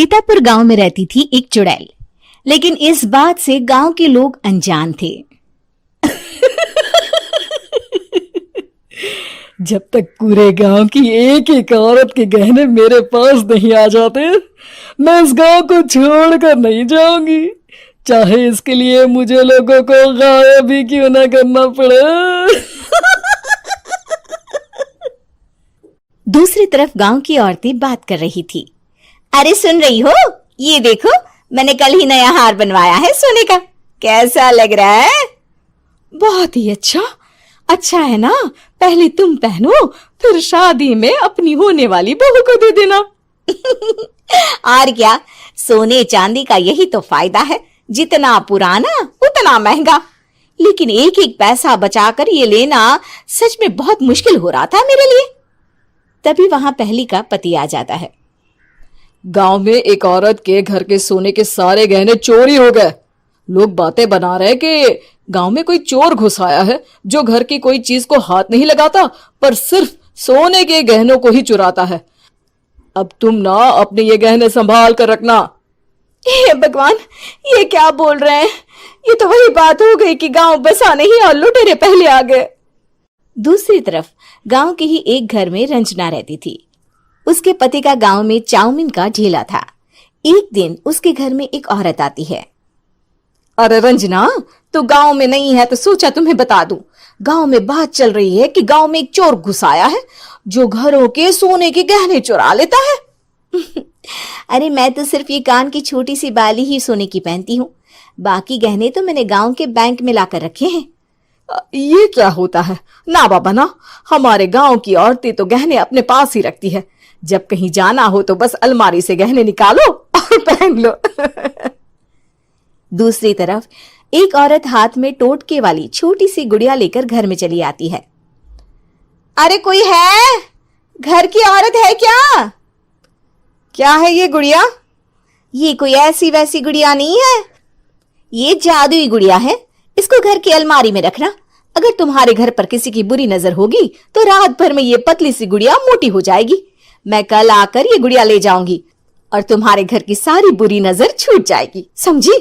सीतापुर गांव में रहती थी एक चुड़ैल, लेकिन इस बात से गांव के लोग अनजान थे। जब तक पूरे गांव की एक एक औरत के गहने मेरे पास नहीं आ जाते, मैं इस गांव को छोड़कर नहीं जाऊंगी, चाहे इसके लिए मुझे लोगों को गायब भी क्यों ना करना पड़े। दूसरी तरफ गांव की औरतें बात कर रही थी। अरे सुन रही हो, ये देखो, मैंने कल ही नया हार बनवाया है सोने का, कैसा लग रहा है? बहुत ही अच्छा है ना। पहले तुम पहनो, फिर शादी में अपनी होने वाली बहू को दे देना। और क्या, सोने चांदी का यही तो फायदा है, जितना पुराना उतना महंगा। लेकिन एक एक पैसा बचाकर ये लेना सच में बहुत मुश्किल हो रहा था मेरे लिए। तभी वहां पहली का पति आ जाता है। गांव में एक औरत के घर के सोने के सारे गहने चोरी हो गए। लोग बातें बना रहे कि गांव में कोई चोर घुस आया है जो घर की कोई चीज को हाथ नहीं लगाता, पर सिर्फ सोने के गहनों को ही चुराता है। अब तुम ना अपने ये गहने संभाल कर रखना। हे भगवान, ये क्या बोल रहे हैं? ये तो वही बात हो गई कि गांव बसा नहीं और लुटेरे पहले आ गए। दूसरी तरफ गांव के ही एक घर में रंजना रहती थी। उसके पति का गांव में चाउमीन का ठेला था। एक दिन उसके घर में एक औरत आती है। अरे रंजना, तो गांव में नहीं है तो सोचा तुम्हें बता दूं। गांव में बात चल रही है कि गांव में एक चोर घुस आया है जो घरों के सोने के गहने चुरा लेता है। अरे मैं तो सिर्फ ये कान की छोटी सी बाली ही सोने की पहनती हूँ, बाकी गहने तो मैंने गांव के बैंक में लाकर रखे हैं। ये क्या होता है? ना बाबा ना, हमारे गांव की औरतें तो गहने अपने पास ही रखती है। जब कहीं जाना हो तो बस अलमारी से गहने निकालो और पहन लो। दूसरी तरफ एक औरत हाथ में टोटके वाली छोटी सी गुड़िया लेकर घर में चली आती है। अरे कोई है? घर की औरत है क्या? क्या है ये गुड़िया? ये कोई ऐसी वैसी गुड़िया नहीं है, ये जादुई गुड़िया है। इसको घर की अलमारी में रखना। अगर तुम्हारे घर पर किसी की बुरी नजर होगी तो रात भर में ये पतली सी गुड़िया मोटी हो जाएगी। मैं कल आकर ये गुड़िया ले जाऊंगी और तुम्हारे घर की सारी बुरी नजर छूट जाएगी, समझी?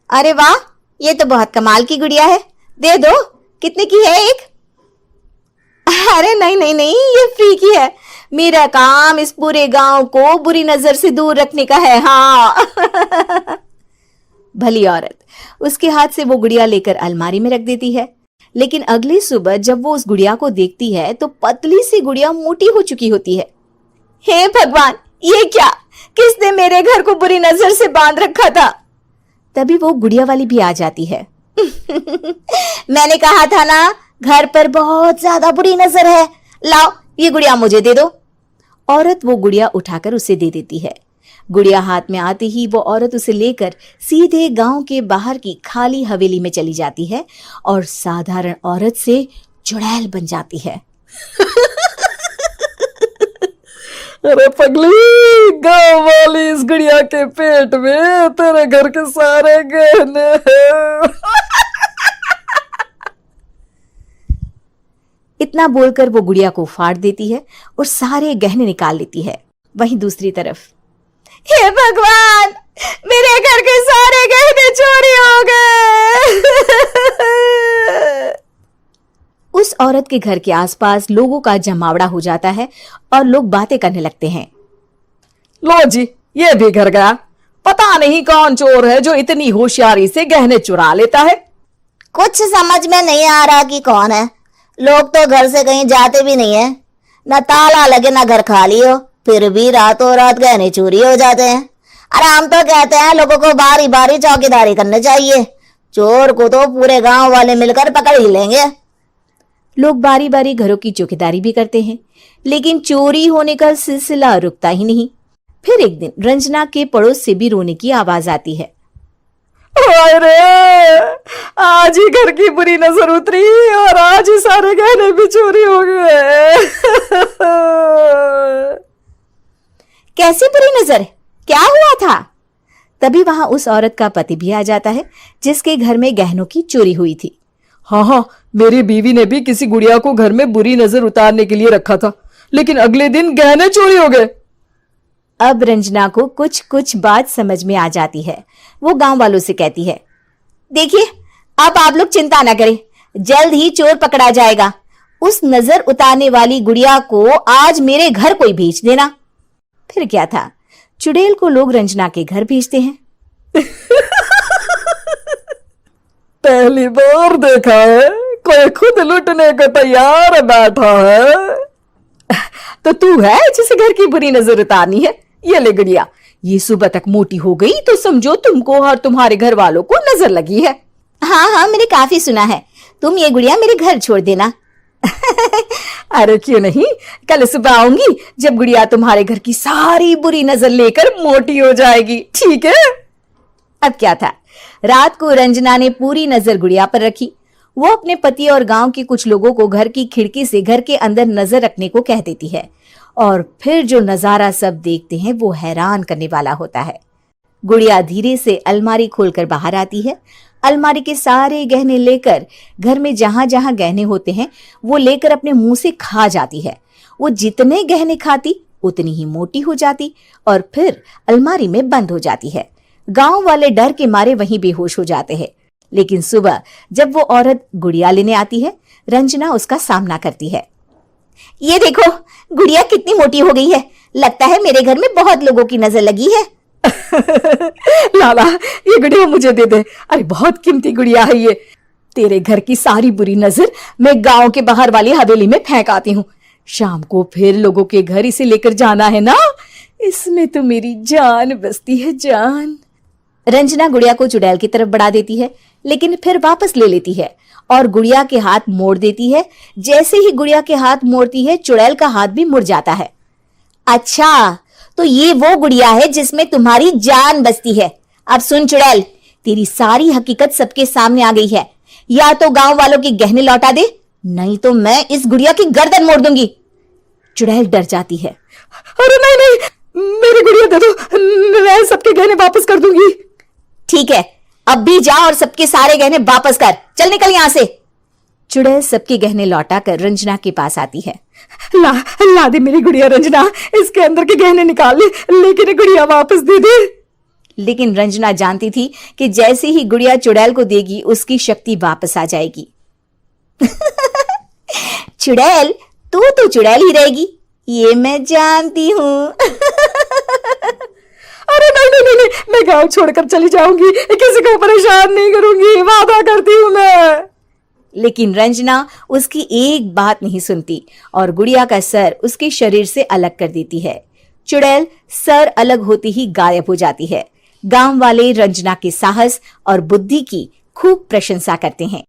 अरे वाह, ये तो बहुत कमाल की गुड़िया है, दे दो। कितने की है एक? अरे नहीं नहीं नहीं, ये फ्री की है। मेरा काम इस पूरे गांव को बुरी नजर से दूर रखने का है। हाँ। भली औरत उसके हाथ से वो गुड़िया लेकर अलमारी में रख देती है। लेकिन अगली सुबह जब वो उस गुड़िया को देखती है तो पतली सी गुड़िया मोटी हो चुकी होती है। हे भगवान, ये क्या? किसने मेरे घर को बुरी नजर से बांध रखा था? तभी वो गुड़िया वाली भी आ जाती है। मैंने कहा था ना, घर पर बहुत ज्यादा बुरी नजर है, लाओ ये गुड़िया मुझे दे दो। औरत वो गुड़िया उठाकर उसे दे देती है। गुड़िया हाथ में आते ही वो औरत उसे लेकर सीधे गांव के बाहर की खाली हवेली में चली जाती है और साधारण औरत से चुड़ैल बन जाती है। अरे पगली, गांव वाली इस गुड़िया के पेट में तेरे घर के सारे गहने हैं। इतना बोलकर वो गुड़िया को फाड़ देती है और सारे गहने निकाल लेती है। वहीं दूसरी तरफ, हे भगवान, मेरे घर के सारे गहने चोरी हो गए। उस औरत के घर के आसपास लोगों का जमावड़ा हो जाता है और लोग बातें करने लगते हैं। लो जी, ये भी घर गया। पता नहीं कौन चोर है जो इतनी होशियारी से गहने चुरा लेता है। कुछ समझ में नहीं आ रहा कि कौन है। लोग तो घर से कहीं जाते भी नहीं है, न ताला लगे न घर खाली हो, फिर भी रातों रात गहने चोरी हो जाते हैं। अरे हम तो कहते हैं लोगों को बारी बारी चौकीदारी करनी चाहिए, चोर को तो पूरे गांव वाले मिलकर पकड़ ही लेंगे। लोग बारी बारी घरों की चौकीदारी भी करते हैं, लेकिन चोरी होने का सिलसिला रुकता ही नहीं। फिर एक दिन रंजना के पड़ोस से भी रोने की आवाज आती है। अरे आज ही घर की बुरी नजर उतरी और आज ही सारे गहने भी चोरी हो गए। कैसी बुरी नजर? क्या हुआ था? तभी वहां उस औरत का पति भी आ जाता है जिसके घर में गहनों की चोरी हुई थी। हाँ, मेरी बीवी ने भी किसी गुड़िया को घर में बुरी नजर उतारने के लिए रखा था, लेकिन अगले दिन गहने चोरी हो गए। अब रंजना को कुछ कुछ बात समझ में आ जाती है। वो गांव वालों से कहती है, देखिए अब आप लोग चिंता ना करें, जल्द ही चोर पकड़ा जाएगा। उस नजर उतारने वाली गुड़िया को आज मेरे घर कोई भेज देना। फिर क्या था, चुड़ैल को लोग रंजना के घर भेजते हैं। पहली बार देखा है कोई खुद लुटने को तैयार बैठा है। तो तू है जिसे घर की बुरी नजर उतारनी है? ये ले गुड़िया, ये सुबह तक मोटी हो गई तो समझो तुमको और तुम्हारे घर वालों को नजर लगी है। हाँ हाँ, मैंने काफी सुना है। तुम ये गुड़िया मेरे घर छोड़ देना। अरे क्यों नहीं, कल सुबह आऊंगी जब गुड़िया तुम्हारे घर की सारी बुरी नजर लेकर मोटी हो जाएगी, ठीक है? अब क्या था, रात को रंजना ने पूरी नजर गुड़िया पर रखी। वो अपने पति और गांव के कुछ लोगों को घर की खिड़की से घर के अंदर नजर रखने को कह देती है, और फिर जो नजारा सब देखते हैं वो हैरान करने वाला होता है। गुड़िया धीरे से अलमारी खोलकर बाहर आती है। अलमारी के सारे गहने लेकर घर में जहां जहां गहने होते हैं वो लेकर अपने मुंह से खा जाती है। वो जितने गहने खाती उतनी ही मोटी हो जाती और फिर अलमारी में बंद हो जाती है। गांव वाले डर के मारे वहीं बेहोश हो जाते हैं। लेकिन सुबह जब वो औरत गुड़िया लेने आती है, रंजना उसका सामना करती है। ये देखो गुड़िया कितनी मोटी हो गई है, लगता है मेरे घर में बहुत लोगों की नजर लगी है। लाला ये गुड़िया मुझे दे दे, अरे बहुत कीमती गुड़िया है ये। तेरे घर की सारी बुरी नजर मैं गांव के बाहर वाली हवेली में फेंक आती हूँ। शाम को फिर लोगों के घर इसे लेकर जाना है ना, इसमें तो मेरी जान बसती है, जान। रंजना गुड़िया को चुड़ैल की तरफ बढ़ा देती है, लेकिन फिर वापस ले लेती है और गुड़िया के हाथ मोड़ देती है। जैसे ही गुड़िया के हाथ मोड़ती है, चुड़ैल का हाथ भी मुड़ जाता है। अच्छा, तो ये वो गुड़िया है जिसमें तुम्हारी जान बसती है। अब सुन चुड़ैल, तेरी सारी हकीकत सबके सामने आ गई है। या तो गांव वालों के गहने लौटा दे, नहीं तो मैं इस गुड़िया की गर्दन मोड़ दूंगी। चुड़ैल डर जाती है। अरे नहीं नहीं, मेरी गुड़िया दे दो, मैं सबके गहने वापस कर दूंगी। ठीक है, अब भी जा और सबके सारे गहने वापस कर। चल निकल यहां से। चुड़ैल सबके गहने लौटाकर रंजना के पास आती है। ला दे मेरी गुड़िया रंजना, इसके अंदर के गहने निकाल ले, लेकिन गुड़िया वापस दे दे। लेकिन रंजना जानती थी कि जैसे ही गुड़िया चुड़ैल को देगी उसकी शक्ति वापस आ जाएगी। चुड़ैल, तू तो चुड़ैल ही रहेगी, ये मैं जानती हूँ। अरे नहीं नहीं नहीं, मैं गांव छोड़कर चली जाऊंगी, किसी को परेशान नहीं करूंगी, वादा करती हूँ मैं। लेकिन रंजना उसकी एक बात नहीं सुनती और गुड़िया का सर उसके शरीर से अलग कर देती है। चुड़ैल सर अलग होती ही गायब हो जाती है। गांव वाले रंजना के साहस और बुद्धि की खूब प्रशंसा करते हैं।